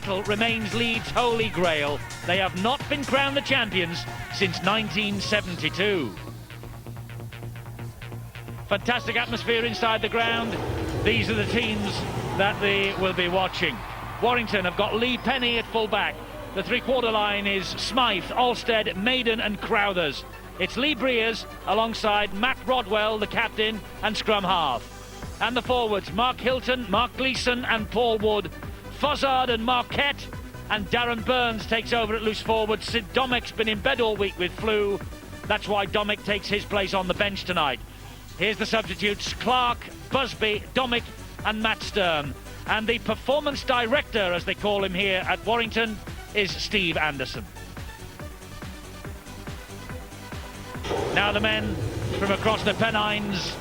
title remains Leeds' holy grail. They have not been crowned the champions since 1972. Fantastic atmosphere inside the ground. These are the teams that they will be watching. Warrington have got Lee Penny at full-back. The three-quarter line is Smythe, Alstead, Maiden and Crowthers. It's Lee Breers alongside Matt Rodwell, the captain, and scrum half. And the forwards, Mark Hilton, Mark Gleeson and Paul Wood. Fozzard and Marquette, and Darren Burns takes over at loose forward. Sid Dommick's been in bed all week with flu. That's why Dommick takes his place on the bench tonight. Here's the substitutes: Clark, Busby, Dommick and Matt Stern. And the performance director, as they call him here at Warrington, is Steve Anderson. Now the men from across the Pennines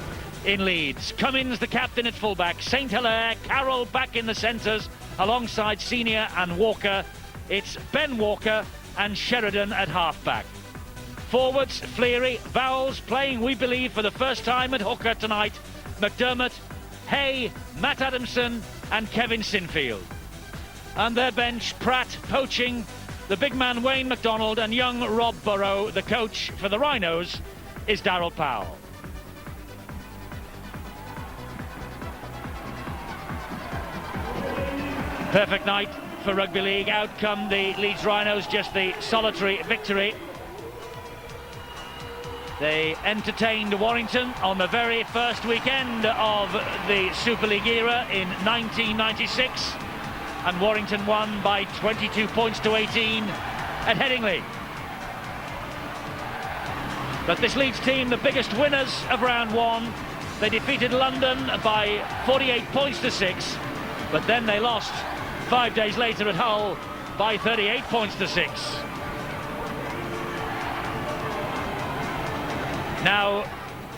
in Leeds. Cummins, the captain, at fullback. St Hilaire, Carroll back in the centres alongside Senior and Walker. It's Ben Walker and Sheridan at halfback. Forwards, Fleary, Vowles playing, we believe, for the first time at hooker tonight. McDermott, Hay, Matt Adamson and Kevin Sinfield. And their bench, Pratt, Poaching, the big man Wayne McDonald and young Rob Burrow. The coach for the Rhinos is Darryl Powell. Perfect night for rugby league. Out come the Leeds Rhinos, just the solitary victory. They entertained Warrington on the very first weekend of the Super League era in 1996, and Warrington won by 22 points to 18 at Headingley. But this Leeds team, the biggest winners of round one, they defeated London by 48 points to 6, but then they lost 5 days later at Hull by 38 points to 6. Now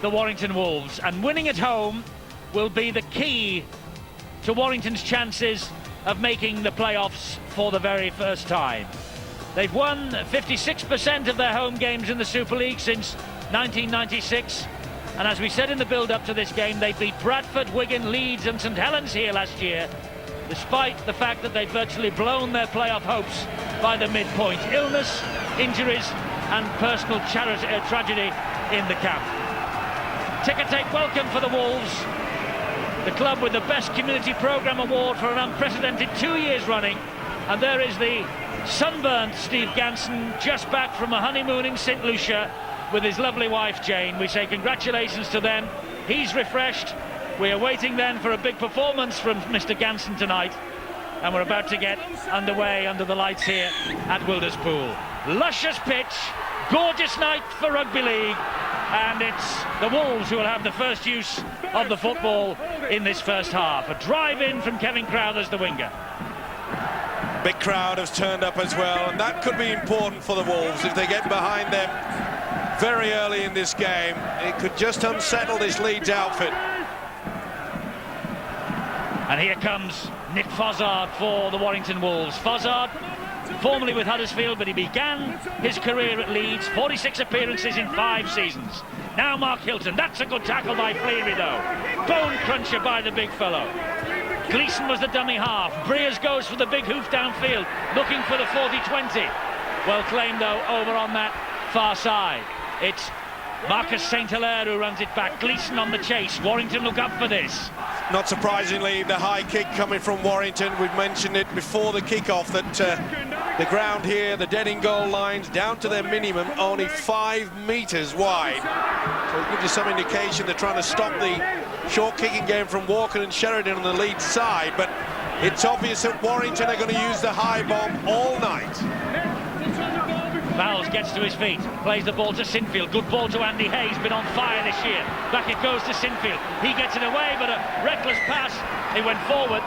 the Warrington Wolves, and winning at home will be the key to Warrington's chances of making the playoffs for the very first time. They've won 56% of their home games in the Super League since 1996, and as we said in the build-up to this game, they beat Bradford, Wigan, Leeds and St Helens here last year, despite the fact that they'd virtually blown their playoff hopes by the midpoint. Illness, injuries and personal tragedy in the camp. Ticker tape welcome for the Wolves, the club with the best community programme award for an unprecedented 2 years running. And there is the sunburnt Steve Ganson, just back from a honeymoon in St Lucia with his lovely wife Jane. We say congratulations to them. He's refreshed. We're waiting then for a big performance from Mr Ganson tonight, and we're about to get underway under the lights here at Wilderspool. Luscious pitch, gorgeous night for rugby league, and it's the Wolves who will have the first use of the football in this first half. A drive in from Kevin Crowthers, the winger. Big crowd has turned up as well, and that could be important for the Wolves if they get behind them very early in this game. It could just unsettle this Leeds outfit. And here comes Nick Fozzard for the Warrington Wolves. Fozzard, formerly with Huddersfield, but he began his career at Leeds, 46 appearances in 5 seasons. Now Mark Hilton, that's a good tackle by Fleary though. Bone cruncher by the big fellow. Gleeson was the dummy half. Breers goes for the big hoof downfield, looking for the 40-20. Well claimed though over on that far side. It's Marcus St Hilaire who runs it back. Gleeson on the chase. Warrington look up for this. Not surprisingly, the high kick coming from Warrington. We've mentioned it before the kick-off that the ground here, the dead in goal lines, down to their minimum, only 5 metres wide. So it gives you some indication they're trying to stop the short kicking game from Walker and Sheridan on the lead side. But it's obvious that Warrington are going to use the high bomb all night. Vowles gets to his feet, plays the ball to Sinfield. Good ball to Andy Hayes, been on fire this year. Back it goes to Sinfield. He gets it away, but a reckless pass. It went forward.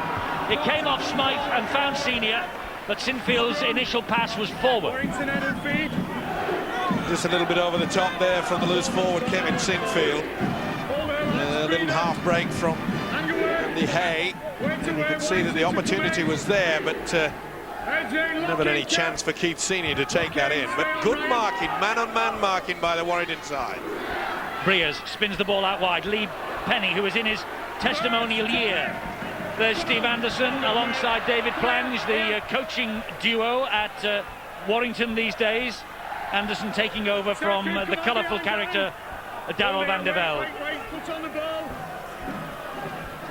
It came off Smythe and found Senior, but Sinfield's initial pass was forward. Just a little bit over the top there from the loose forward, Kevin Sinfield. A little half break from Andy Hay. And you can see that the opportunity was there, but never any chance for Keith Senior to take that in. But good marking, man-on-man marking by the Warrington side. Breers spins the ball out wide. Lee Penny, who is in his testimonial year, There's Steve Anderson alongside David Plange, the coaching duo at Warrington these days. Anderson taking over from the colourful character Darrell van der Velde.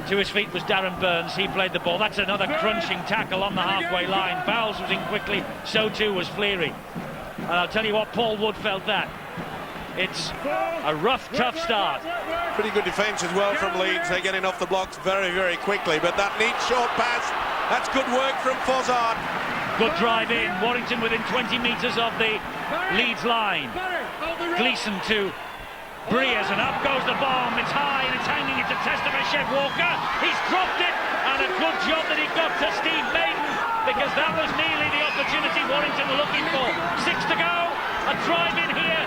To his feet was Darren Burns. He played the ball. That's another crunching tackle on the halfway line. Bowles was in quickly, so too was Fleary. And I'll tell you what, Paul Wood felt that. It's a rough, tough start. Pretty good defence as well from Leeds. They're getting off the blocks very, very quickly. But that neat short pass, that's good work from Fossard. Good drive in. Warrington within 20 metres of the Leeds line. Gleeson to Breers, and up goes the bomb. It's high and it's hanging. It's a test of a Chev Walker. He's dropped it, and a good job that he got to Steve Maiden, because that was nearly the opportunity Warrington were looking for. 6 to go. A drive in here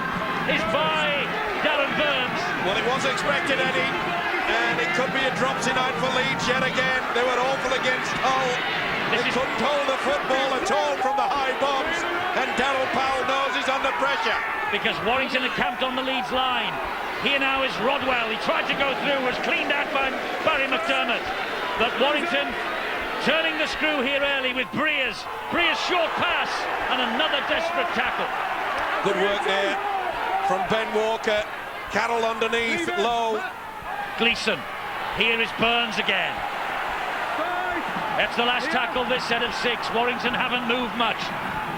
is by Darren Burns. Well, it was expected, Eddie, and it could be a dropsy night for Leeds yet again. They were awful against Hull. They couldn't hold the football at all from the high bombs, and Darryl Powell knows he's under pressure. Because Warrington had camped on the Leeds line. Here now is Rodwell. He tried to go through, was cleaned out by Barry McDermott. But Warrington turning the screw here early with Breers. Breers' short pass, and another desperate tackle. Good work there from Ben Walker. Carroll underneath, low. Gleeson. Here is Burns again. That's the last tackle this set of 6. Warrington haven't moved much.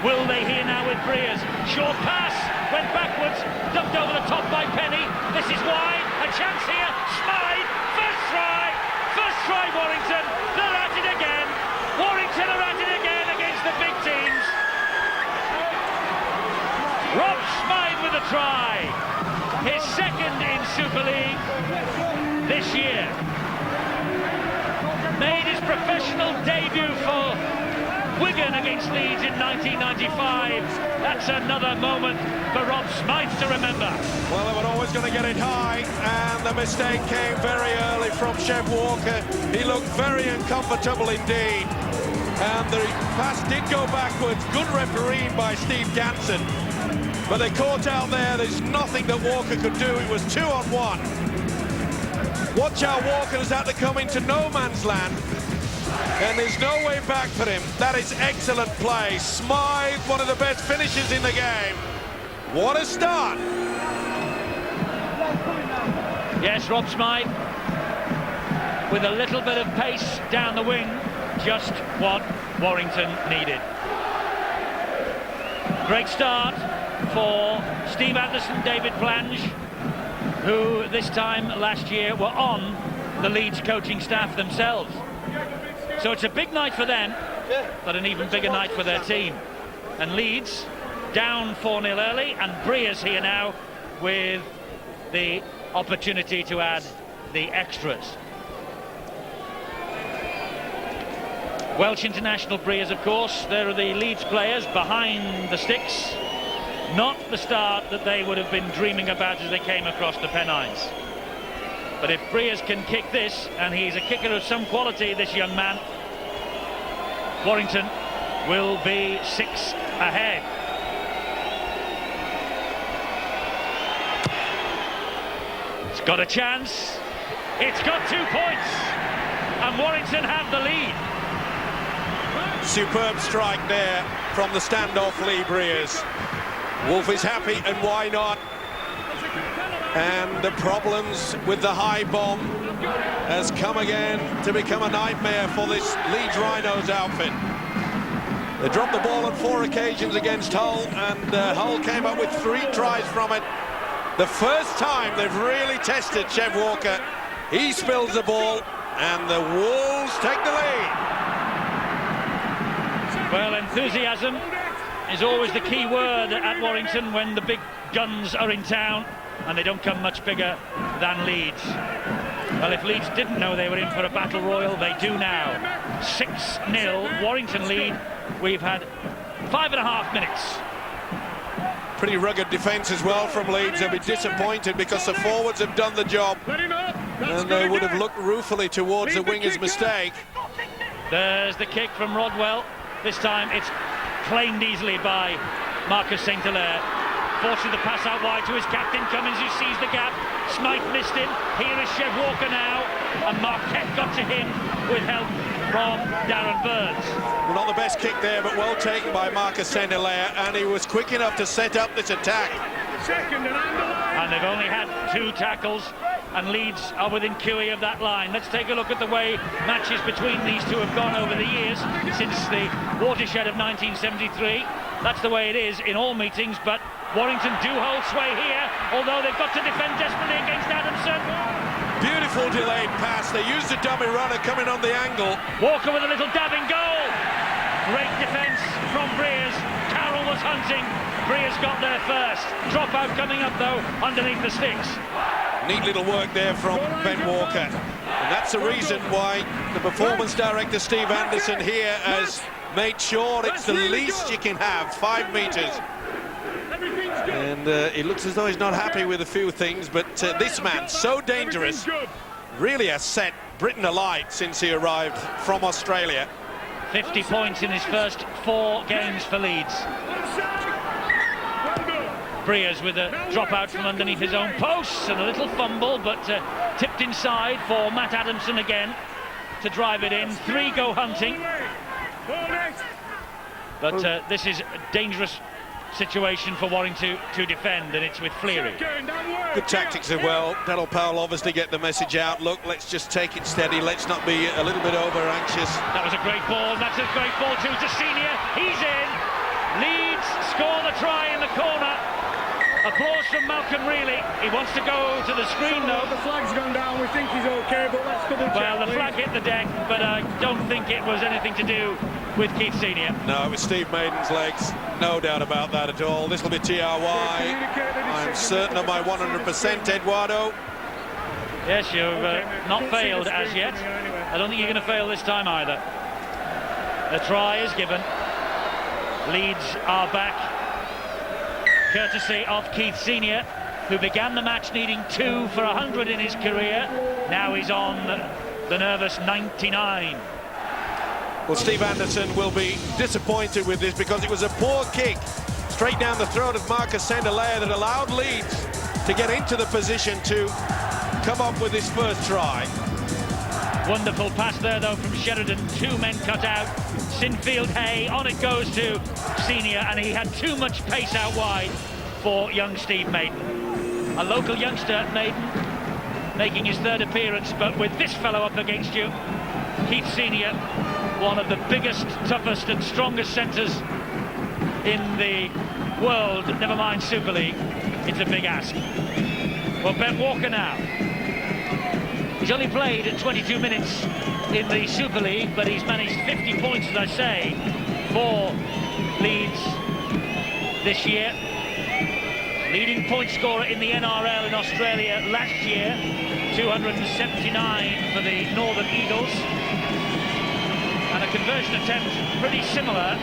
Will they here now with Breers? Short pass, went backwards, dumped over the top by Penny. This is wide, a chance here. Smythe, first try Warrington. They're at it again. Warrington are at it again against the big teams. Rob Smythe with a try. His second in Super League this year. Made his professional debut for Wigan against Leeds in 1995. That's another moment for Rob Smythe to remember. Well, they were always going to get it high, and the mistake came very early from Chev Walker. He looked very uncomfortable indeed. And the pass did go backwards. Good refereeing by Steve Ganson. But they caught out there. There's nothing that Walker could do. It was 2-on-1. Watch how Walker has had to come into no man's land. And there's no way back for him. That is excellent play. Smythe, one of the best finishers in the game. What a start. Yes, Rob Smythe with a little bit of pace down the wing. Just what Warrington needed. Great start for Steve Anderson, David Plange, who this time last year were on the Leeds coaching staff themselves. So it's a big night for them, but an even bigger night for their team. And Leeds down 4-0 early, and Breers here now with the opportunity to add the extras. Welsh international Breers, of course. There are the Leeds players behind the sticks. Not the start that they would have been dreaming about as they came across the Pennines. But if Breers can kick this, and he's a kicker of some quality, this young man, Warrington will be 6 ahead. It's got a chance. It's got 2 points. And Warrington have the lead. Superb strike there from the standoff Lee Breers. Wolf is happy, and why not? And the problems with the high bomb has come again to become a nightmare for this Leeds Rhinos outfit. They dropped the ball on 4 occasions against Hull, and Hull came up with 3 tries from it. The first time they've really tested Chev Walker. He spills the ball, and the Wolves take the lead. Well, enthusiasm is always the key word at Warrington when the big guns are in town, and they don't come much bigger than Leeds. Well, if Leeds didn't know they were in for a battle royal, they do now. 6-0, Warrington lead. We've had 5.5 minutes. Pretty rugged defence as well from Leeds. They'll be disappointed because the forwards have done the job, and they would have looked ruefully towards the winger's mistake. There's the kick from Rodwell. This time it's claimed easily by Marcus St. Hilaire. Forcing the pass out wide to his captain Cummins, who sees the gap. Smythe missed him. Here is Chev Walker now. and Marquette got to him with help from Darren Burns. Well, not the best kick there, but well taken by Marcus Sendelea, and he was quick enough to set up this attack. And they've only had 2 tackles, and Leeds are within QE of that line. Let's take a look at the way matches between these two have gone over the years since the watershed of 1973. That's the way it is in all meetings, but Warrington do hold sway here, although they've got to defend desperately against Adamson. Beautiful delayed pass. They used a dummy runner coming on the angle. Walker with a little dabbing goal. Great defence from Breers. Carroll was hunting. Breers got there first. Dropout coming up though underneath the sticks. Neat little work there from Ben Walker. And that's the reason why the performance director Steve Anderson here has made sure it's the least you can have, 5 metres. And it looks as though he's not happy with a few things, but this man, so dangerous, really has set Britain alight since he arrived from Australia. 50 points in his first 4 games for Leeds. Breers with a dropout from underneath his own posts and a little fumble, but tipped inside for Matt Adamson again to drive it in. 3 go hunting. But this is a dangerous situation for Warrington to defend, and it's with Fleary. Good tactics as well. That'll Powell obviously get the message out. Look, let's just take it steady. Let's not be a little bit over anxious. That was a great ball. That's a great ball too to Senior. He's in. Leeds score the try in the corner. Applause from Malcolm Reilly. He wants to go to the screen though. The flag's gone down. We think he's okay, but let's double check. Well, the flag hit the deck, but I don't think it was anything to do with Keith Senior. No, it was Steve Maiden's legs. No doubt about that at all. This will be TRY. I'm certain of my 100%, Eduardo. Yes, you've not failed as yet. I don't think you're going to fail this time either. The try is given. Leeds are back, courtesy of Keith Senior, who began the match needing 2 for 100 in his career. Now he's on the nervous 99. Well, Steve Anderson will be disappointed with this because it was a poor kick straight down the throat of Marcus Sendelea that allowed Leeds to get into the position to come up with his first try. Wonderful pass there though from Sheridan. 2 men cut out. Sinfield Hay, on it goes to Senior, and he had too much pace out wide for young Steve Maiden. A local youngster, Maiden, making his 3rd appearance, but with this fellow up against you, Keith Senior, one of the biggest, toughest and strongest centres in the world, never mind Super League. It's a big ask. Well, Ben Walker now. He's only played 22 minutes in the Super League, but he's managed 50 points, as I say, for Leeds this year. Leading point scorer in the NRL in Australia last year, 279 for the Northern Eagles. And a conversion attempt pretty similar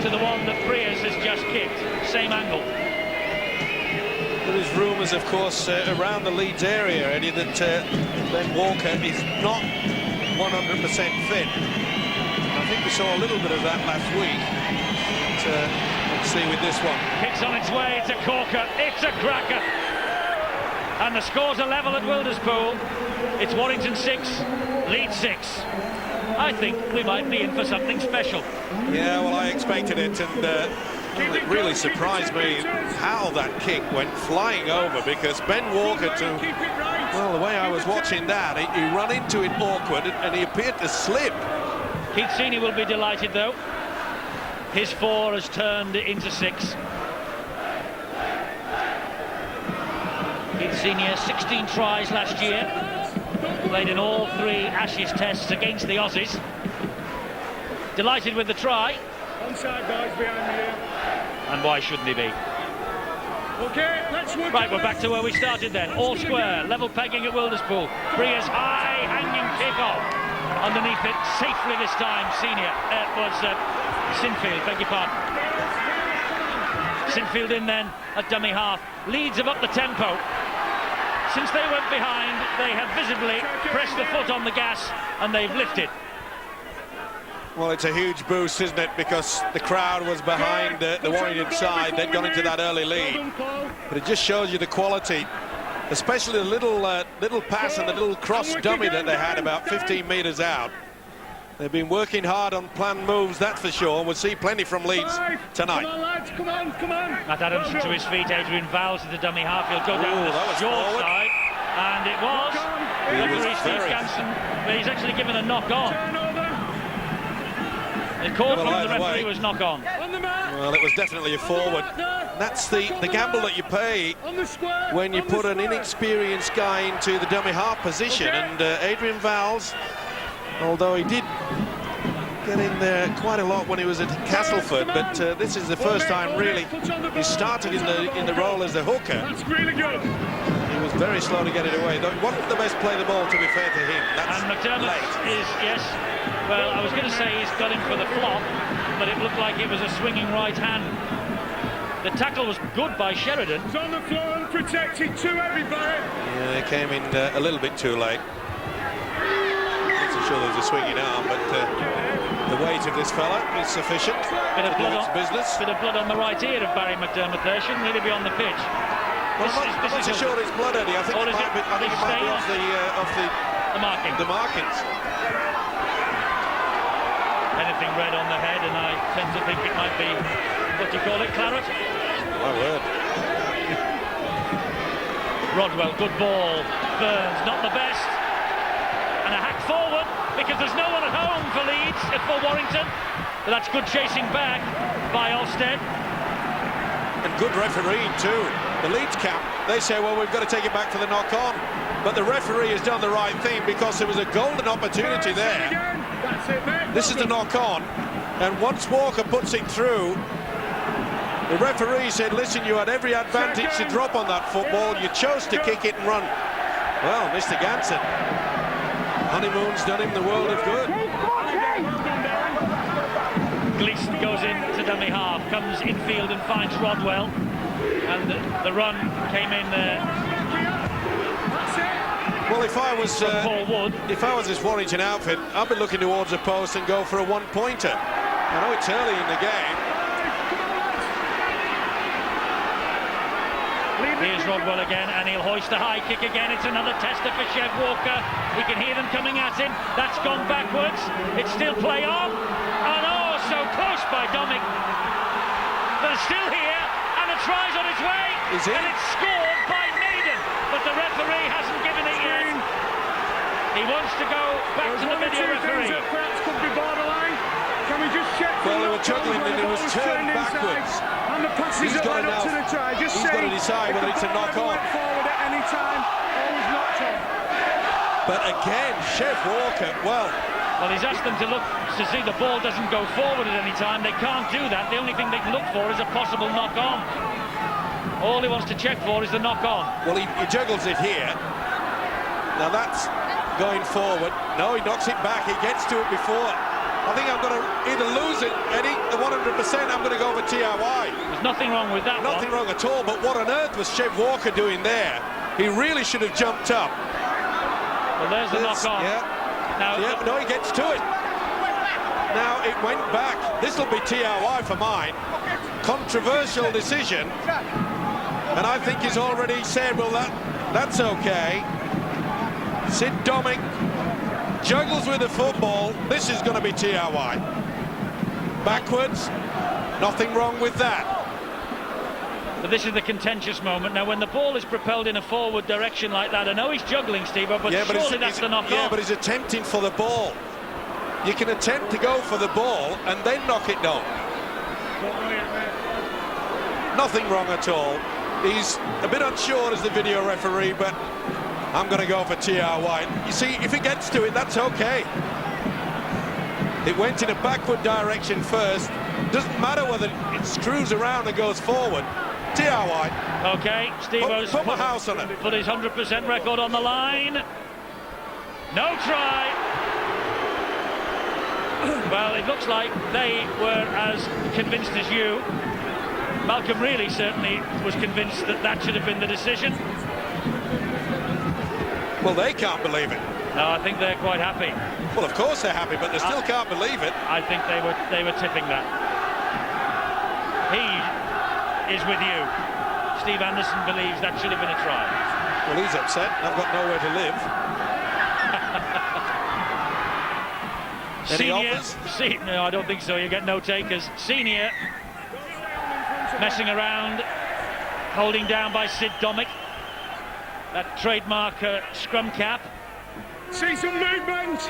to the one that Breers has just kicked, same angle. There is rumours, of course, around the Leeds area, Eddie, that Ben Walker is not 100% fit. I think we saw a little bit of that last week. But, let's see with this one. Kicks on its way, it's a corker, it's a cracker. And the score's a level at Wilderspool. It's Warrington 6, Leeds 6. I think we might be in for something special. Yeah, well, I expected it, and it really surprised me how that kick went flying over, because Ben Walker, well, the way I was watching that, he ran into it awkward and he appeared to slip. Keith Senior will be delighted though. His 4 has turned into 6. Keith Senior, 16 tries last year. Played in all 3 Ashes tests against the Aussies. Delighted with the try. Onside boys behind me here. And why shouldn't he be? Okay, let's work. Right, we're back to where we started then. All square, level pegging at Wilderspool. Breers high, hanging kick-off. Underneath it, safely this time, Senior. Was Sinfield, beg your pardon. Sinfield in then at dummy half. Leeds have upped the tempo. Since they went behind, they have visibly pressed the foot on the gas and they've lifted. Well, it's a huge boost, isn't it? Because the crowd was behind the Warrington side. They'd gone into that early lead. But it just shows you the quality especially the little pass and the little cross dummy that they had about 15 metres out. They've been working hard on planned moves, that's for sure, and we'll see plenty from Leeds tonight. Come on, lads, come on, come on. Matt Adamson to his feet, Adrian Vowles to the dummy half. He'll go down the short side, and it was. Referee Steve Ganson, but he's actually given a knock on. The call from the referee was knock on. Well, it was definitely a forward. That's the gamble that you pay when you put an inexperienced guy into the dummy half position, and Adrian Vowles, although he did get in there quite a lot when he was at Castleford, but this is the first time really he started in the role as the hooker. That's really good. He was very slow to get it away. He wasn't the best play the ball, to be fair to him. That's and McDermott late. is, yes, well, I was going to say he's got him for the flop, but it looked like it was a swinging right hand. The tackle was good by Sheridan. He's on the floor, unprotected to everybody. Yeah, he came in a little bit too late. Sure there was a swinging arm, but the weight of this fella is sufficient Bit of to do its business. Bit of blood on the right ear of Barry McDermott there. Shouldn't really be on the pitch. Well, I'm not so sure it's blood, Eddie. I think it might be off the markings. Anything red on the head, and I tend to think it might be, what do you call it, claret? My word. Rodwell, good ball. Burns, not the best. And a hack forward, because there's no one at home for Leeds, for Warrington. But that's good chasing back by Olstead. And good refereeing too. The Leeds camp, they say, well, we've got to take it back for the knock-on. But the referee has done the right thing, because there was a golden opportunity there. That's it, mate. This is the knock-on. And once Walker puts it through, the referee said, listen, you had every advantage to drop on that football. You chose to kick it and run. Well, Mr. Ganson, honeymoon's done him the world of good. Gleeson goes into dummy half, comes infield and finds Rodwell, and the run came in. Well, if I was this Warrington outfit, I'd be looking towards the post and go for a one-pointer. I know it's early in the game. Here's Rodwell again, and he'll hoist the high kick again. It's another tester for Chev Walker. He can hear them coming at him. That's gone backwards. It's still play on. And oh, so close by Dominic. But it's still here, and a try's on its way. And it's scored by Maiden. But the referee hasn't given it yet. He wants to go back to the video referee. Perhaps could be borderline. Can we just check? Well, they were juggling and it was turned backwards. And the passes that led up to the try. Just he's got to decide whether it's a knock-on. Forward at any time, always knocked on. But again, Chev Walker, well, he's asked them to look to see the ball doesn't go forward at any time. They can't do that. The only thing they can look for is a possible knock-on. All he wants to check for is the knock-on. Well, he juggles it here. Now that's going forward. No, he knocks it back. He gets to it before. I think I'm going to either lose it, Eddie, the 100%, I'm going to go for TRY. There's nothing wrong with that. Nothing wrong at all, but what on earth was Chev Walker doing there? He really should have jumped up. Well, there's the knock-on. Yeah. No, he gets to it. Now, it went back. This will be TRY for mine. Controversial decision. And I think he's already said, well, that's okay. Sid Domic juggles with the football. This is going to be TRY. Backwards, nothing wrong with that. But this is the contentious moment. Now, when the ball is propelled in a forward direction like that, I know he's juggling, Steve, but surely that's the knock-on. Yeah, but he's attempting for the ball. You can attempt to go for the ball and then knock it down. Nothing wrong at all. He's a bit unsure as the video referee, but I'm going to go for TRY. You see, if it gets to it, that's okay. It went in a backward direction first. Doesn't matter whether it screws around and goes forward. TRY. Okay, Steve-O's put my house on it. Put his 100% record on the line. No try. Well, it looks like they were as convinced as you. Malcolm really certainly was convinced that that should have been the decision. Well, they can't believe it. No, I think they're quite happy. Well, of course they're happy, but they still can't believe it. I think they were tipping that. He is with you. Steve Anderson believes that should have been a try. Well, he's upset. I've got nowhere to live. Any offers? No, I don't think so. You get no takers. Senior messing around, holding down by Sid Domick. That trademark scrum cap. See some movement.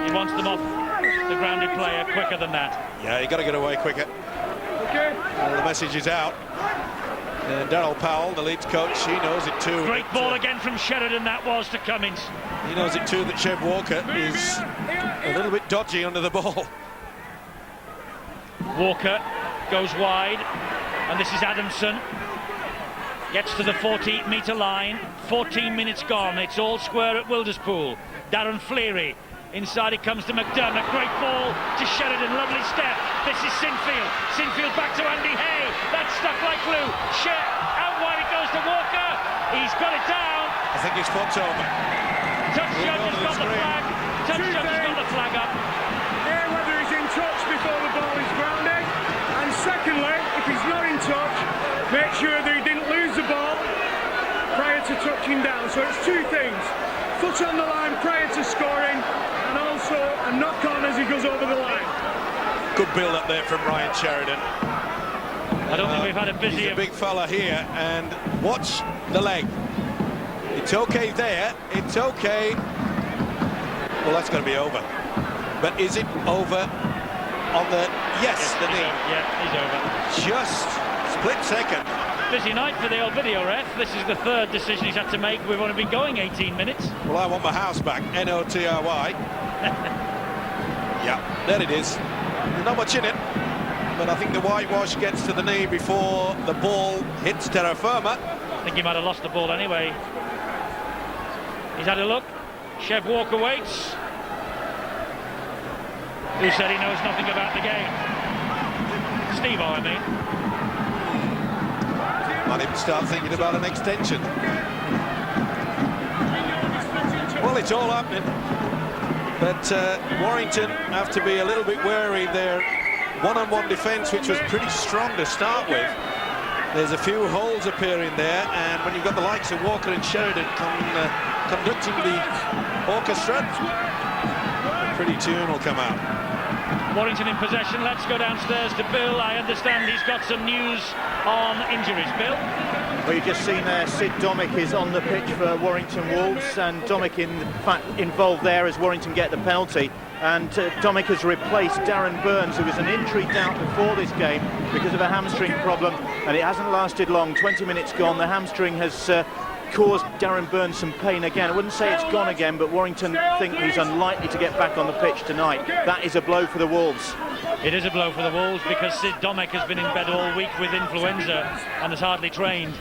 He wants them off the grounded player quicker than that. Yeah, you got to get away quicker. Okay. Well, the message is out. And Darryl Powell, the Leeds coach, he knows it too. Great ball again from Sheridan, that was to Cummins. He knows it too that Chev Walker is a little bit dodgy under the ball. Walker goes wide, and this is Adamson. Gets to the 40-metre line, 14 minutes gone, it's all square at Wilderspool. Darren Fleary, inside it comes to McDermott, great ball to Sheridan, lovely step. This is Sinfield back to Andy Hay, that's stuck like glue. Out wide it goes to Walker, he's got it down. I think his foot's over. Touch judge has got the flag, touch judge has got the flag up. Yeah, whether he's in touch before the ball is grounded, and secondly, if he's not in touch, make sure that he didn't lose the ball prior to touching down. So it's two things: foot on the line prior to scoring, and also a knock on as he goes over the line. Good build up there from Ryan Sheridan. I don't think we've had a busy... He's a big fella here, and watch the leg. It's okay there, it's okay. Well, that's going to be over. But is it over on the... Yes, the knee. Yeah, he's over. Just split second. Busy night for the old video ref. This is the third decision he's had to make. We've only been going 18 minutes. Well, I want my house back. N-O-T-R-Y. Yeah, there it is. There's not much in it, but I think the whitewash gets to the knee before the ball hits terra firma. I think he might have lost the ball anyway. He's had a look. Chev Walker waits. Who said he knows nothing about the game? Steve-O, I mean. Might even start thinking about an extension. Well, it's all happening. But Warrington have to be a little bit wary. Their one-on-one defence, which was pretty strong to start with. There's a few holes appearing there, and when you've got the likes of Walker and Sheridan conducting the orchestra, a pretty tune will come out. Warrington in possession. Let's go downstairs to Bill. I understand he's got some news on injuries. Bill? Well, you've just seen there, Sid Domick is on the pitch for Warrington Wolves, and Domick in fact involved there as Warrington get the penalty. And Domick has replaced Darren Burns, who was an injury out before this game because of a hamstring problem, and it hasn't lasted long. 20 minutes gone. The hamstring has caused Darren Burns some pain again. I wouldn't say it's gone again, but Warrington think he's unlikely to get back on the pitch tonight. That is a blow for the Wolves. It is a blow for the Wolves because Sid Domick has been in bed all week with influenza and has hardly trained.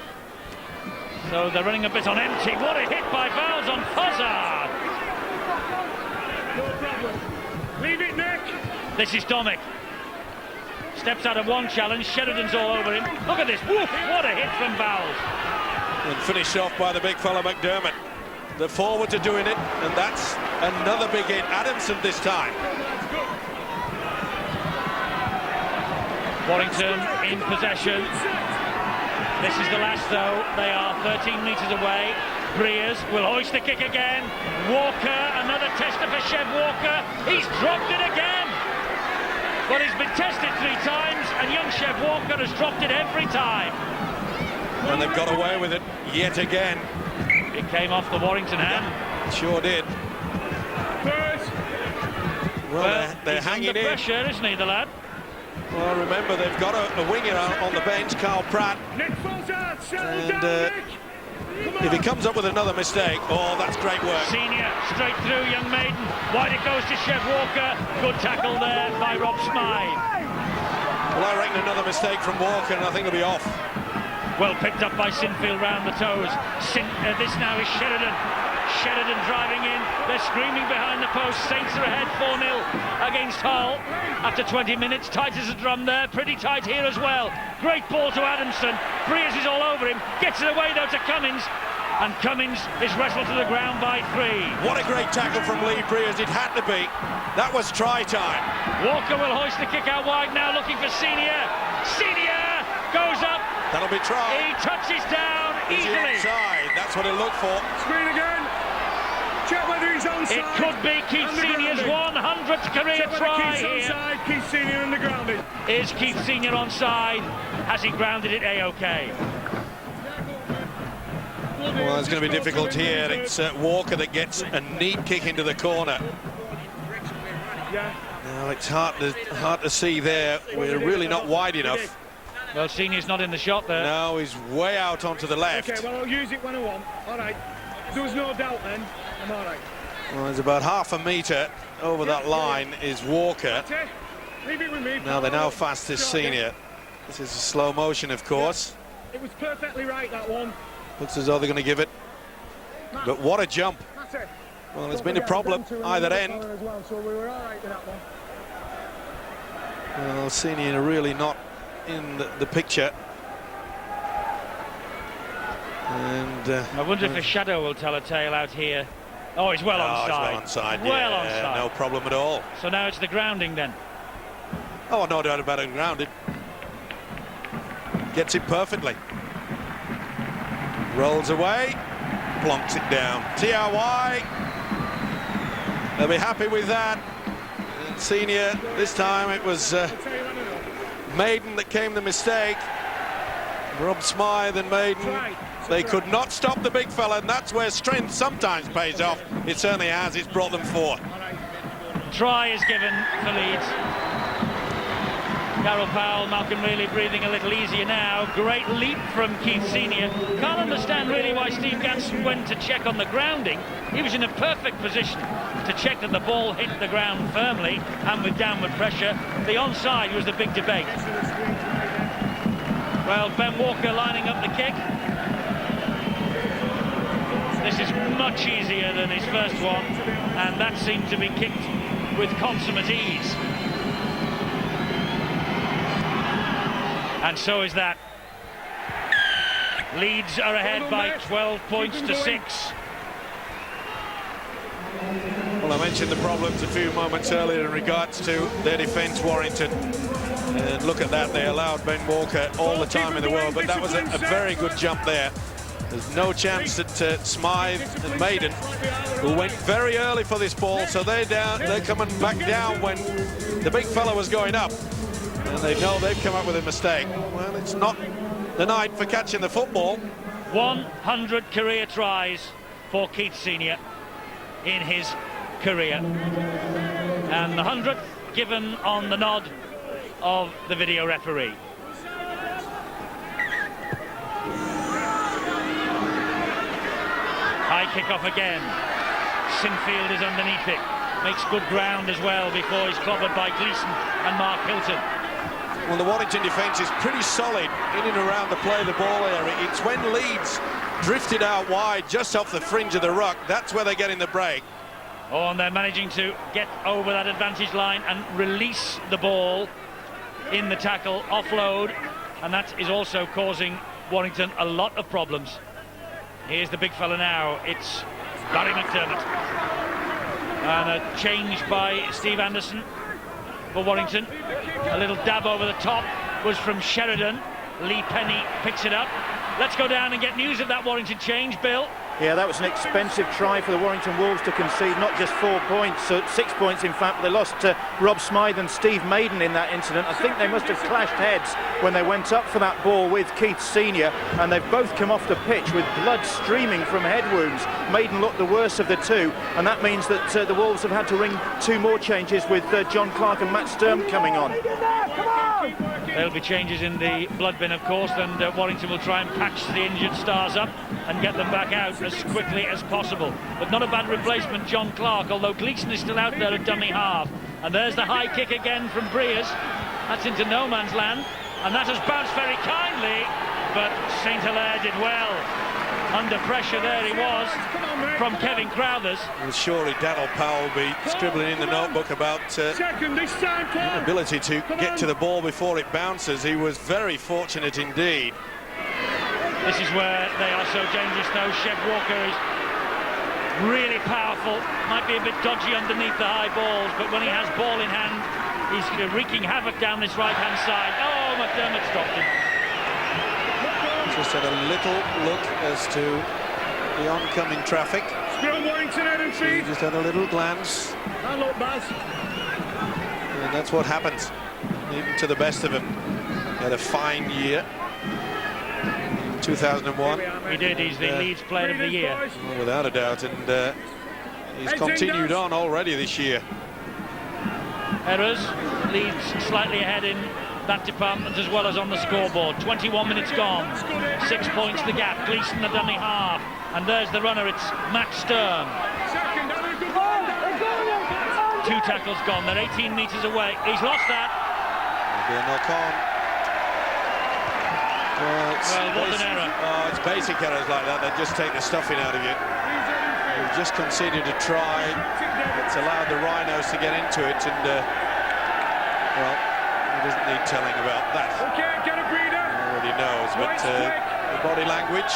So they're running a bit on empty. What a hit by Vowles on Fozzard! No problem. Leave it, Nick. This is Domick. Steps out of one challenge. Sheridan's all over him. Look at this. Woof! What a hit from Vowles. And finished off by the big fella McDermott. The forwards are doing it, and that's another big hit. Adamson this time. Warrington in possession. This is the last though. They are 13 metres away. Breers will hoist the kick again. Walker, another tester for Chev Walker. He's dropped it again. But he's been tested 3 times, and young Chev Walker has dropped it every time. And they've got away with it yet again. It came off the Warrington hand. Sure did. Well, they're hanging under in. Pressure, isn't he, the lad? Well, remember, they've got a winger on the bench, Carl Pratt. And if he comes up with another mistake, oh, that's great work. Senior, straight through, young maiden. Wide it goes to Chev Walker. Good tackle there by Rob Smythe. Well, I reckon another mistake from Walker, and I think he'll be off. Well picked up by Sinfield round the toes. This now is Sheridan. Sheridan driving in. They're screaming behind the post. Saints are ahead 4-0 against Hull. After 20 minutes, tight as a drum there. Pretty tight here as well. Great ball to Adamson. Breers is all over him. Gets it away though to Cummins. And Cummins is wrestled to the ground by 3. What a great tackle from Lee Breers. It had to be. That was try time. Walker will hoist the kick out wide now, looking for Senior. Senior goes up. That'll be tried. He touches down Is he easily. onside? That's what it looked for. Screen again. Check whether he's onside. It could be Keith Senior's 100th career Check whether try Keith's here. onside. Keith Senior on the grounded. Is Keith Senior onside? Has he grounded it A-OK? Well, it's going to be difficult here. It's Walker that gets a neat kick into the corner. Yeah. Now it's hard to see there. We're really not wide enough. Well, Senior's not in the shot there. No, he's way out onto the left. Okay, well, I'll use it when I want. All right. There was no doubt then. I'm all right. Well, there's about half a metre over that line is Walker. Okay. Leave it with me. Now they're now fastest Senior. This is a slow motion, of course. It was perfectly right, that one. Looks as though they're going to give it. But what a jump. Well, there's been a problem either end. As well, so we were all right with that one. Well, Senior really not in the picture. And I wonder if a shadow will tell a tale out here. Oh, he's well onside. He's well onside. Well yeah, onside. no problem at all. So now it's the grounding then. Oh, no doubt about it, grounded. Gets it perfectly. Rolls away, plonks it down. TRY. They'll be happy with that. And Senior, this time it was Maiden that came the mistake. Rob Smythe and Maiden, they could not stop the big fella, and that's where strength sometimes pays off. It certainly has. It's brought them forward. Try is given for Leeds. Carol Powell, Malcolm really breathing a little easier now. Great leap from Keith Senior. Can't understand really why Steve Ganson went to check on the grounding. He was in a perfect position to check that the ball hit the ground firmly and with downward pressure. The onside was the big debate. Well, Ben Walker lining up the kick. This is much easier than his first one, and that seemed to be kicked with consummate ease. And so is that. Leeds are ahead by 12 points to 6. Well, I mentioned the problems a few moments earlier in regards to their defence, Warrington. And look at that, they allowed Ben Walker all the time in the world, but that was a very good jump there. There's no chance that Smythe and Maiden, who went very early for this ball, so they're coming back down when the big fella was going up. And they know they've come up with a mistake. Well, it's not the night for catching the football. 100 career tries for Keith Senior in his career. And the 100th given on the nod of the video referee. High kick-off again. Sinfield is underneath it. Makes good ground as well before he's clobbered by Gleeson and Mark Hilton. Well, the Warrington defence is pretty solid in and around the play of the ball area. It's when Leeds drifted out wide just off the fringe of the ruck, that's where they're getting the break. Oh, and they're managing to get over that advantage line and release the ball in the tackle, offload, and that is also causing Warrington a lot of problems. Here's the big fella now. It's Barry McDermott. And a change by Steve Anderson for Warrington. A little dab over the top was from Sheridan. Lee Penny picks it up. Let's go down and get news of that Warrington change, Bill. Yeah, that was an expensive try for the Warrington Wolves to concede, not just 4 points, so 6 points in fact. They lost to Rob Smythe and Steve Maiden in that incident. I think they must have clashed heads when they went up for that ball with Keith Senior, and they've both come off the pitch with blood streaming from head wounds. Maiden looked the worst of the two, and that means that the Wolves have had to ring 2 more changes with John Clark and Matt Sturm coming on. There'll be changes in the blood bin, of course, and Warrington will try and patch the injured stars up and get them back out as quickly as possible. But not a bad replacement, John Clark, although Gleeson is still out there at dummy half. And there's the high kick again from Breers. That's into no man's land, and that has bounced very kindly, but St. Hilaire did well. Under pressure there he was from Kevin Crowthers. And surely Daniel Powell will be scribbling in the notebook about ability to get to the ball before it bounces. He was very fortunate indeed. This is where they are so dangerous though. Chev Walker is really powerful. Might be a bit dodgy underneath the high balls, but when he has ball in hand, he's wreaking havoc down this right-hand side. Oh, McDermott's dropped him. Just had a little look as to the oncoming traffic. Scrum Warrington head and He feet. just had a little glance. That looked bad. And that's what happens, even to the best of them. He had a fine year in 2001. He did. He's the Leeds Player of the Year. Well, without a doubt, and he's continued on already this year. Errors. Leeds slightly ahead in that department as well as on the scoreboard. 21 minutes gone. 6 points the gap. Gleeson the dummy half. And there's the runner. It's Matt Stern. Second, and a good line. 2 tackles gone. They're 18 metres away. He's lost that. Maybe a knock on. Well, Well, what an error. Oh, it's basic errors like that that just take the stuffing out of you. You've just conceded a try. It's allowed the Rhinos to get into it, and well, he doesn't need telling about that. Okay, get a breather. He already knows, but the body language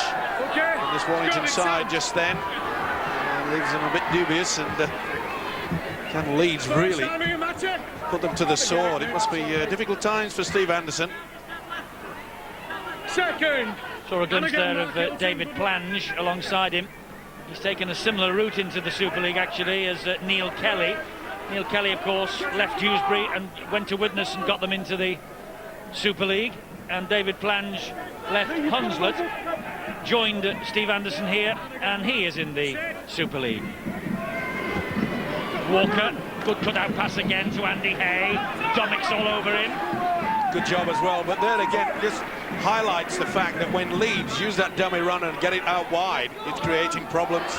Okay. on this Warrington side just then leaves them a bit dubious, and can Leeds really put them to the sword? It must be difficult times for Steve Anderson. Second. Saw a glimpse there of David Plange alongside him. He's taken a similar route into the Super League actually as Neil Kelly. Neil Kelly, of course, left Dewsbury and went to Widnes and got them into the Super League. And David Plange left Hunslet, joined Steve Anderson here, and he is in the Super League. Walker, good cut-out pass again to Andy Hay. Domic's all over him. Good job as well, but then again, this highlights the fact that when Leeds use that dummy run and get it out wide, it's creating problems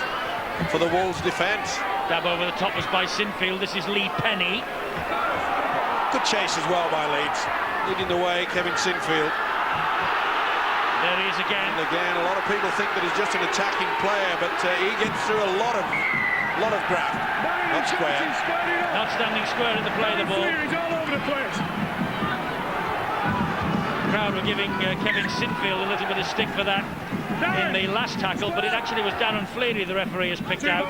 for the Wolves' defence. Dab over the top was by Sinfield. This is Lee Penny. Good chase as well by Leeds. Leading the way, Kevin Sinfield. There he is again. And again, a lot of people think that he's just an attacking player, but he gets through a lot of graft. Not square. Not standing square at the play of the ball. He's all over the place. The crowd were giving Kevin Sinfield a little bit of stick for that in the last tackle, but it actually was Darren Fleary the referee has picked out.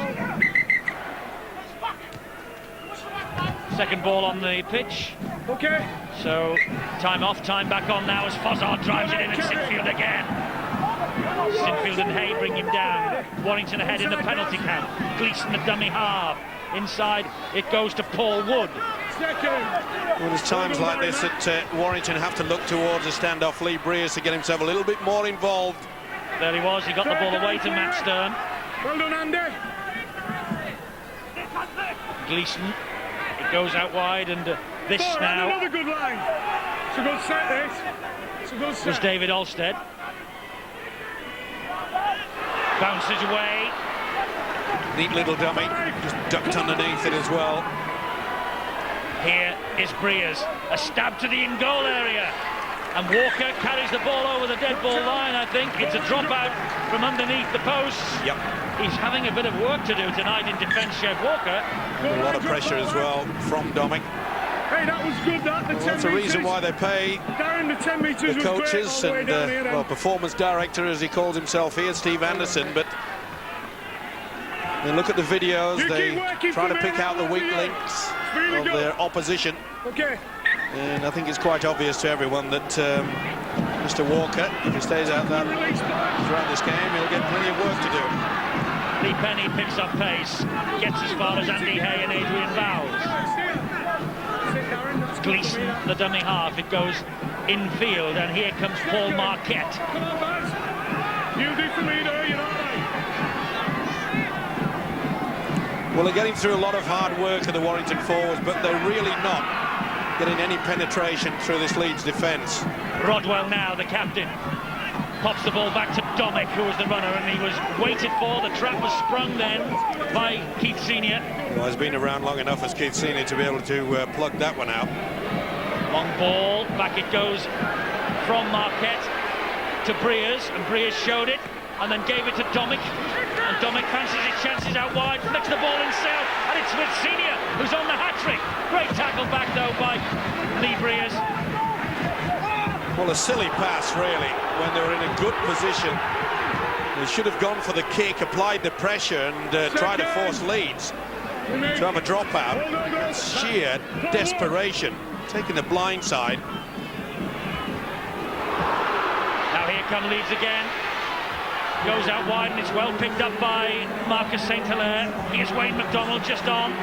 Second ball on the pitch. Okay. So time off, time back on now as Fozzard drives it in and Sinfield again. Sinfield and Hay bring him down. Warrington ahead in the penalty count. Gleeson the dummy half. Inside it goes to Paul Wood. Well, there's times like this that Warrington have to look towards a standoff Lee Breers to get himself a little bit more involved. There he was, he got the ball away to Matt Stern. Well done, Andy. Gleeson, it goes out wide, and this now Another good line. It's a good set, this. It's a good set. was David Olstead. Bounces away. Neat little dummy, just ducked underneath it as well. Here is Breers, a stab to the in-goal area. And Walker carries the ball over the dead ball line, I think. It's a dropout from underneath the posts. Yep. He's having a bit of work to do tonight in defence, Chef Walker. A lot of pressure as well from Domic. Hey, that was good, that. The 10 That's the reason metres. why they pay Darren, the 10 metres the was great all coaches the way and down here, well, performance director, as he calls himself here, Steve Anderson. But they look at the videos, You they keep working try for to me, pick out the weak yeah. links Really of good. their opposition. Okay. And I think it's quite obvious to everyone that Mr. Walker, if he stays out that Release back. throughout this game, he'll get plenty of work to do. Lee Penny picks up pace, gets as far as Andy Hay and Adrian Bowles. Sit, Darren. That's good. Gleeson, the dummy half, it goes infield, and here comes Paul Marquette. Come on, Baz. You do for me, though, you're all right. Well, they're getting through a lot of hard work at the Warrington forwards, but they're really not getting any penetration through this Leeds defence. Rodwell now, the captain, pops the ball back to Domic, who was the runner, and he was waited for. The trap was sprung then by Keith Senior. Well, he's been around long enough as Keith Senior to be able to plug that one out. Long ball, back it goes from Marquette to Breers, and Breers showed it and then gave it to Domic, and Domic fancies his chances out wide, flicks the ball himself, and it's with Senior, who's on the hat-trick. Great tackle back though by Lee Breers. Well, a silly pass really when they were in a good position. They should have gone for the kick, applied the pressure and tried to force Leeds to have a dropout. That's sheer desperation, taking the blind side. Now here come Leeds again. Goes out wide and it's well picked up by Marcus St. Hilaire. Here's Wayne McDonald just on.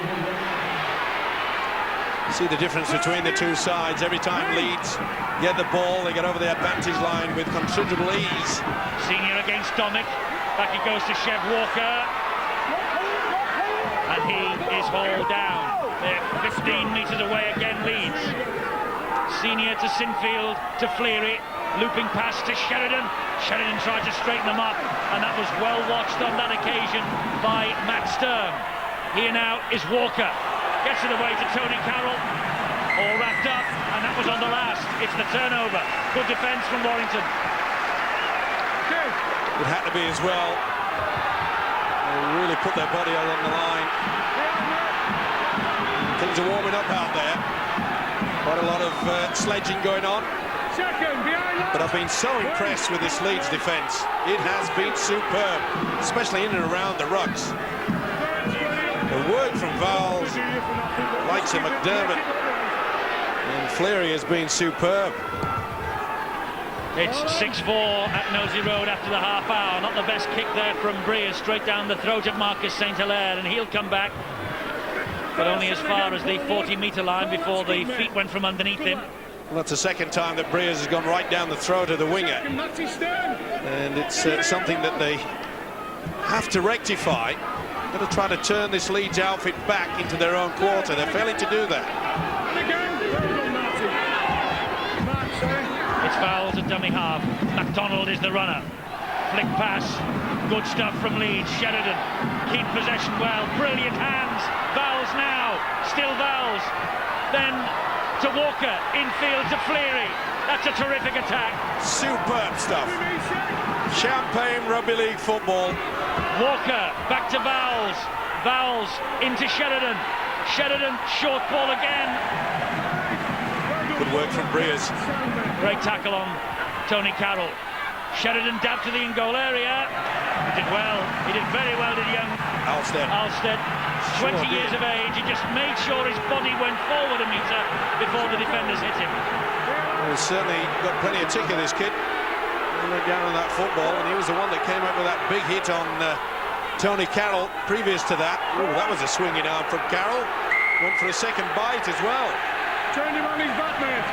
See the difference between the two sides. Every time Leeds get the ball, they get over the advantage line with considerable ease. Senior against Domick. Back it goes to Chev Walker. And he is hauled down. They're 15 metres away again, Leeds. Senior to Sinfield, to Fleary. Looping pass to Sheridan. Sheridan tried to straighten them up, and that was well watched on that occasion by Matt Sturm. Here now is Walker. Gets it away to Tony Carroll. All wrapped up, and that was on the last. It's the turnover. Good defence from Warrington. It had to be as well. They really put their body on the line. Things are warming up out there. Quite a lot of sledging going on. But I've been so impressed with this Leeds defence. It has been superb, especially in and around the rucks. The work from Vowles, likes of McDermott, and Fleary has been superb. It's 6-4 at Nosey Road after the half hour. Not the best kick there from Breers, straight down the throat of Marcus St. Hilaire, and he'll come back, but only as far as the 40-metre line before the feet went from underneath him. Well, that's the second time that Breers has gone right down the throat of the winger. And it's something that they have to rectify. Got to try to turn this Leeds outfit back into their own quarter. They're failing to do that. It's Vowles at dummy half. MacDonald is the runner. Flick pass. Good stuff from Leeds. Sheridan keep possession well. Brilliant hands. Vowles now. Still Vowles. Then to Walker, infield to Fleary. That's a terrific attack. Superb stuff. Champagne rugby league football. Walker back to Vowles. Vowles into Sheridan. Sheridan, short ball again. Good work from Breers. Great tackle on Tony Carroll. Sheridan dabbed to the in-goal area. He did well. He did very well, did young Alstead. 20 years of age. He just made sure his body went forward a metre before the defenders hit him. Well, he's certainly got plenty of tick of this kid. He went down on that football, and he was the one that came up with that big hit on Tony Carroll. Previous to that, that was a swinging arm from Carroll. Went for a second bite as well. Turned him on his back, mate.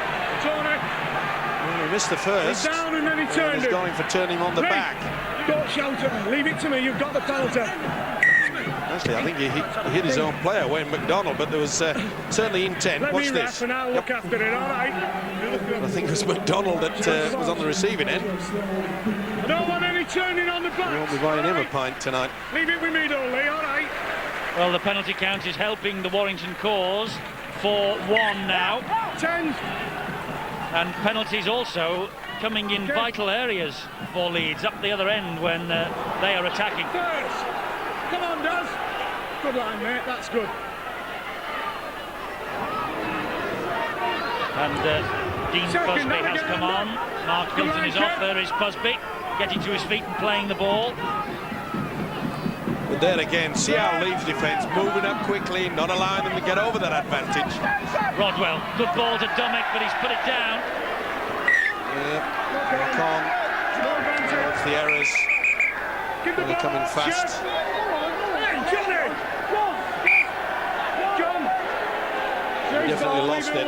Tony. Well, he missed the first. He's down and then he turned He's him. going for turning him on the back. Don't shout at me. Leave it to me. You've got the penalty. Actually, I think he hit his own player, Wayne McDonald, but there was certainly intent. Let Watch me this. And I'll look after it, all right? I think it was McDonald that was on the receiving end. I don't want any turning on the back. We won't be buying him a pint tonight. Leave it with me, Dolly, all right? Well, the penalty count is helping the Warrington cause. 4-1 now. 10. And penalties also coming in vital areas for Leeds, up the other end when they are attacking. First. Come on, Daz. Good line, mate. That's good. And Dean Busby has come on. Mark Hilton is off. There is Busby getting to his feet and playing the ball. But then again, see how Leeds defence moving up quickly, not allowing them to get over that advantage. Rodwell, good ball to Domick, but he's put it down. Back on. That's the errors. They're coming fast. He definitely lost it.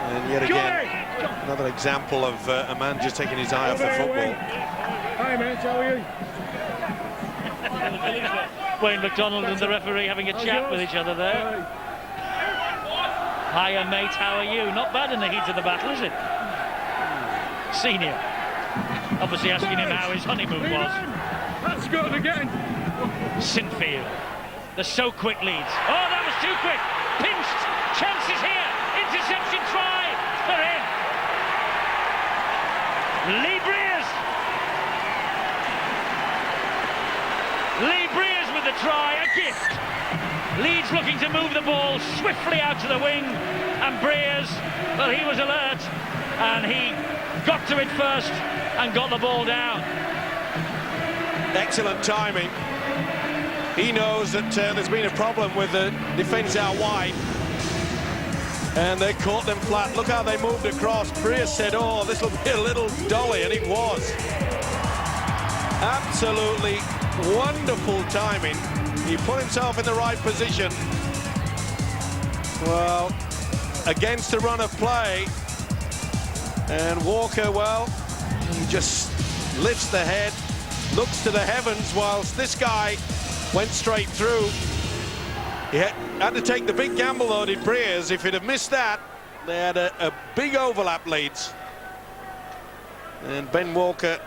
And yet again, another example of a man just taking his eye off the football. Hi, mate, how are you? Wayne McDonald and the referee having a chat with each other there. Hiya, mate, how are you? Not bad in the heat of the battle, is it? Senior. Obviously asking him how his honeymoon was. That's good again. Sinfield. They're so quick, Leeds. Oh, that was too quick. Pinched. Chances here. Interception try. They're in. Lee Breers. Lee Breers with the try. A gift. Leeds looking to move the ball swiftly out to the wing. And Breers, well, he was alert. And he got to it first and got the ball down. Excellent timing. He knows that there's been a problem with the defence out wide. And they caught them flat. Look how they moved across. Breer said, oh, this will be a little dolly, and it was. Absolutely wonderful timing. He put himself in the right position. Well, against the run of play. And Walker, well, he just lifts the head, looks to the heavens, whilst this guy went straight through. He had to take the big gamble, though, did Breers. If he'd have missed that, they had a big overlap, Leeds. And Ben Walker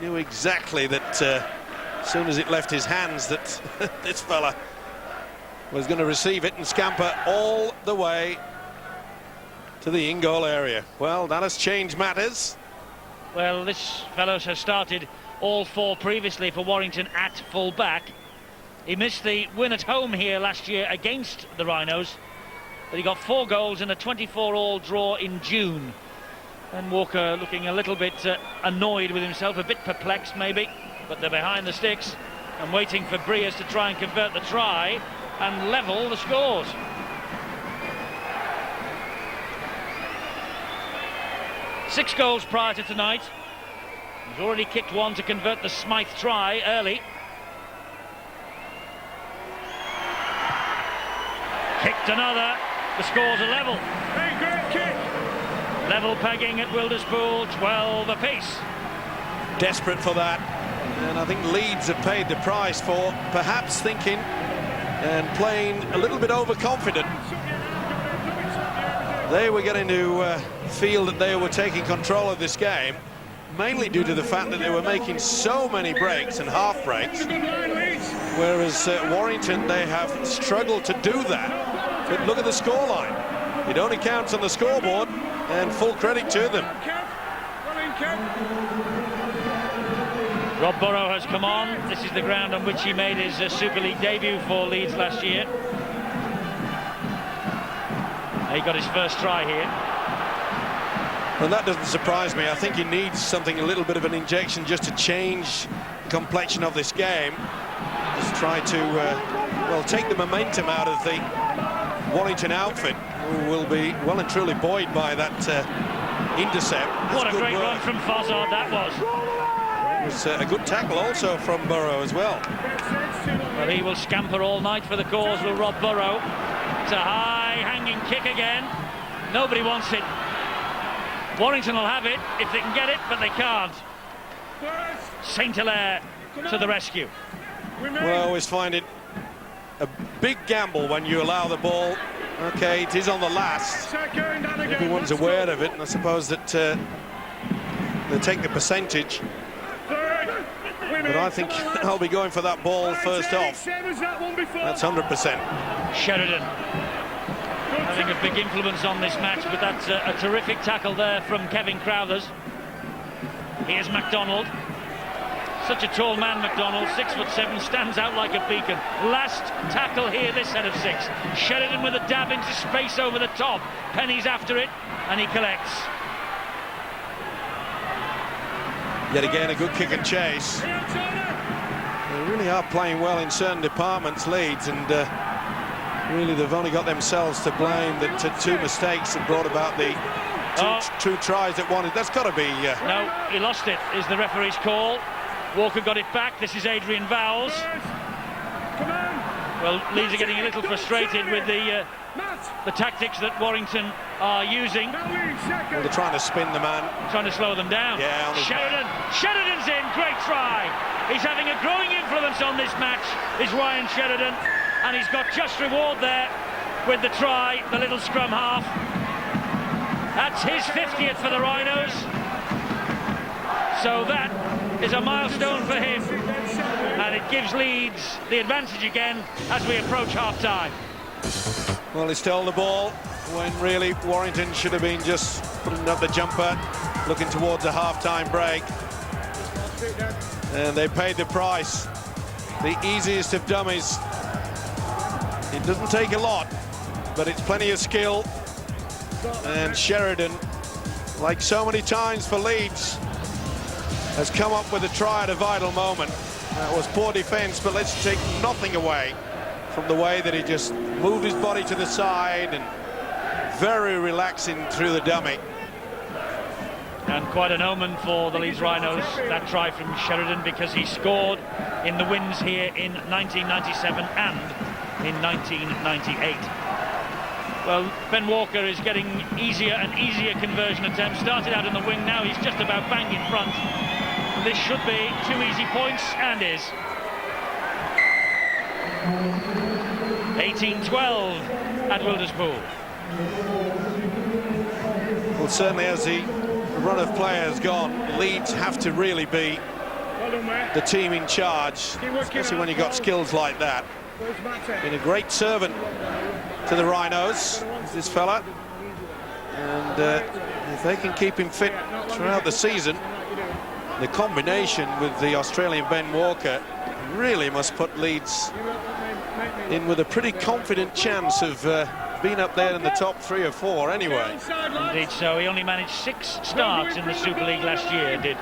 knew exactly that as soon as it left his hands that this fella was going to receive it and scamper all the way to the in-goal area. Well, that has changed matters. Well, this fellow has started all four previously for Warrington at full-back. He missed the win at home here last year against the Rhinos, but he got 4 goals in a 24-all draw in June. And Walker looking a little bit annoyed with himself, a bit perplexed maybe, but they're behind the sticks and waiting for Breers to try and convert the try and level the scores. Six goals prior to tonight. He's already kicked one to convert the Smythe try early. Kicked another. The scores are level. Hey, great kick. Level pegging at Wilderspool, 12 apiece. Desperate for that. And I think Leeds have paid the price for perhaps thinking and playing a little bit overconfident. They were getting to feel that they were taking control of this game, mainly due to the fact that they were making so many breaks and half breaks, whereas Warrington, they have struggled to do that. But look at the scoreline. It only counts on the scoreboard, and full credit to them. Rob Burrow has come on. This is the ground on which he made his Super League debut for Leeds last year. He got his first try here. And that doesn't surprise me. I think he needs something, a little bit of an injection, just to change the complexion of this game. Just try to, well, take the momentum out of the Warrington outfit, who will be well and truly buoyed by that intercept. What a great run from Fozzard that was. It was a good tackle also from Burrow as well. Well, he will scamper all night for the cause, will Rob Burrow. It's a high-hanging kick again. Nobody wants it. Warrington will have it if they can get it, but they can't. St. Hilaire to the rescue. Well, I always find it a big gamble when you allow the ball. Okay, it is on the last. Everyone's aware of it, and I suppose that they take the percentage. But I think I'll be going for that ball first off. That's 100%. Sheridan having a big influence on this match, but that's a terrific tackle there from Kevin Crowthers. Here's MacDonald. Such a tall man, MacDonald, 6'7", stands out like a beacon. Last tackle here, this set of 6. Sheridan with a dab into space over the top. Penny's after it, and he collects. Yet again, a good kick and chase. They really are playing well in certain departments, Leeds, and really they've only got themselves to blame. That 2 mistakes have brought about the two tries that wanted. That's got to be... No, he lost it, is the referee's call. Walker got it back. This is Adrian Vowles. Well, Leeds are getting a little frustrated with the tactics that Warrington are using. Well, they're trying to spin the man. Trying to slow them down. Yeah, Sheridan's in. Great try. He's having a growing influence on this match, is Ryan Sheridan. And he's got just reward there with the try, the little scrum half. That's his 50th for the Rhinos. So that is a milestone for him. And it gives Leeds the advantage again as we approach half-time. Well, he stole the ball when really Warrington should have been just putting up the jumper, looking towards a half-time break. And they paid the price. The easiest of dummies. It doesn't take a lot, but it's plenty of skill. And Sheridan, like so many times for Leeds, has come up with a try at a vital moment. That was poor defence, but let's take nothing away from the way that he just moved his body to the side and very relaxing through the dummy. And quite an omen for the Leeds Rhinos, that try from Sheridan, because he scored in the wins here in 1997 and in 1998. Well, Ben Walker is getting easier and easier conversion attempts. Started out in the wing, now he's just about bang in front. This should be 2 easy points, and is. 18-12 at Wilderspool. Well, certainly as the run of players gone, Leeds have to really be the team in charge, especially when you've got skills like that. Been a great servant to the Rhinos, this fella, and if they can keep him fit throughout the season, the combination with the Australian Ben Walker really must put Leeds in with a pretty confident chance of being up there in the top 3 or 4 anyway. Indeed so. He only managed 6 starts in the Super League last year, did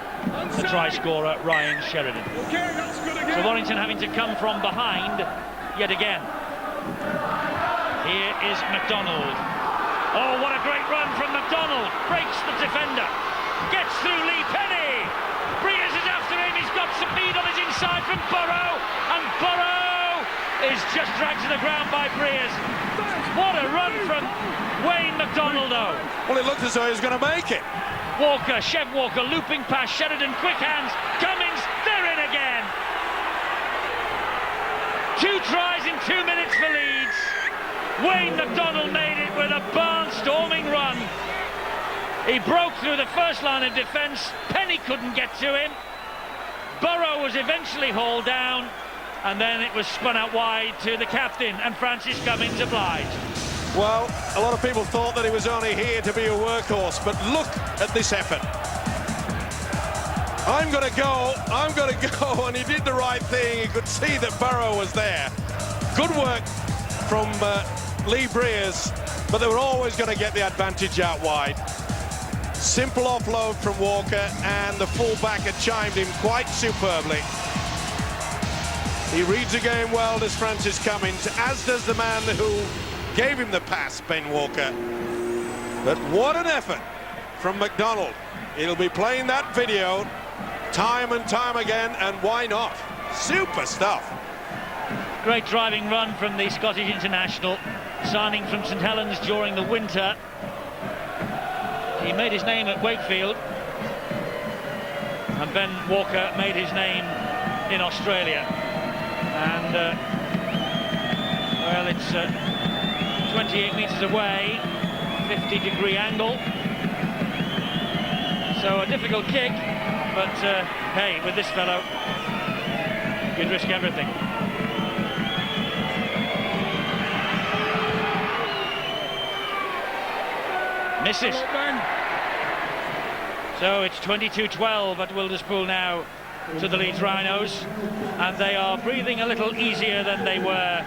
the try scorer Ryan Sheridan. So Warrington having to come from behind yet again. Here is McDonald. Oh, what a great run from McDonald. Breaks the defender. Gets through Lee Penny. Breers is after him. He's got speed on his inside from Burrow. And Burrow is just dragged to the ground by Breers. What a run from Wayne McDonald, though. Well, it looked as though he was going to make it. Walker, Chev Walker, looping past Sheridan, quick hands. Cummings, they're in again. 2 tries in 2 minutes for Leeds. Wayne McDonald made it with a barnstorming run. He broke through the first line of defence. Penny couldn't get to him. Burrow was eventually hauled down, and then it was spun out wide to the captain, and Francis Cummings obliged. Well, a lot of people thought that he was only here to be a workhorse, but look at this effort. I'm going to go, and he did the right thing. He could see that Burrow was there. Good work from Lee Breers, but they were always going to get the advantage out wide. Simple offload from Walker, and the fullback had chimed him quite superbly. He reads the game well, does Francis Cummings, as does the man who gave him the pass, Ben Walker. But what an effort from McDonald. He'll be playing that video time and time again, and why not? Super stuff. Great driving run from the Scottish international, signing from St Helens during the winter. He made his name at Wakefield, and Ben Walker made his name in Australia. And well, it's 28 metres away, 50-degree angle, so a difficult kick, but hey, with this fellow you'd risk everything. Misses. So it's 22-12 at Wilderspool now to the Leeds Rhinos, and they are breathing a little easier than they were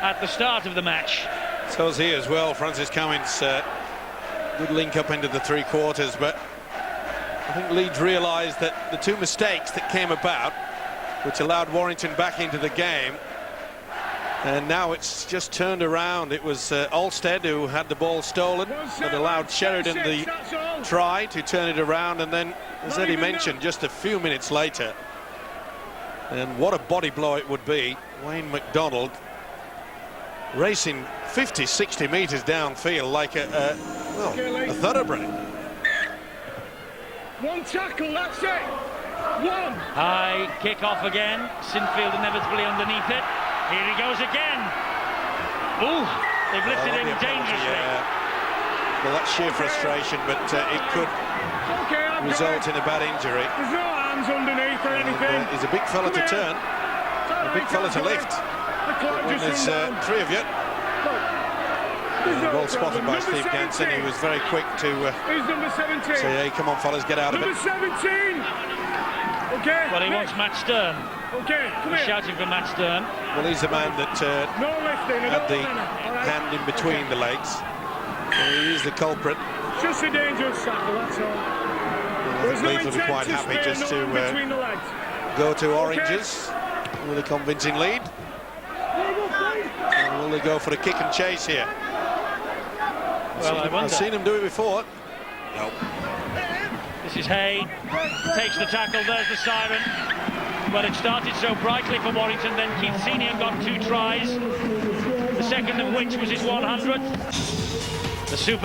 at the start of the match. So's he as well, Francis Cummings. Good link up into the 3 quarters, but I think Leeds realised that the 2 mistakes that came about, which allowed Warrington back into the game, and now it's just turned around. It was Olsted who had the ball stolen, that allowed Sheridan the try to turn it around, and then, as Eddie mentioned, just a few minutes later, and what a body blow it would be, Wayne McDonald racing 50-60 metres downfield like a thoroughbred. 1 tackle, that's it. 1. High kick off again. Sinfield inevitably underneath it. Here he goes again. Ooh, they've lifted him dangerously. Yeah. Well, that's sheer frustration, but it could result in a bad injury. There's no hands underneath or anything. He's a big fella to turn, a big fella to lift. When there's 3 of you. Well spotted by Steve Ganson. He was very quick to say, hey, come on, fellas, get out of it. Number 17. Okay. Well, he wants Matt Stern. Okay, come He's here. shouting for Matt Stern. Well, he's the man that No lifting. had the hand in between the legs. So he is the culprit. Just a dangerous tackle, that's all. I think Leeds will be quite happy just to go to Oranges with a convincing lead. And will they go for a kick and chase here? I've seen him do it before. No. This is Hay, takes the tackle, there's the siren. Well, it started so brightly for Warrington, then Keith Senior got 2 tries, the second of which was his 100th. The Super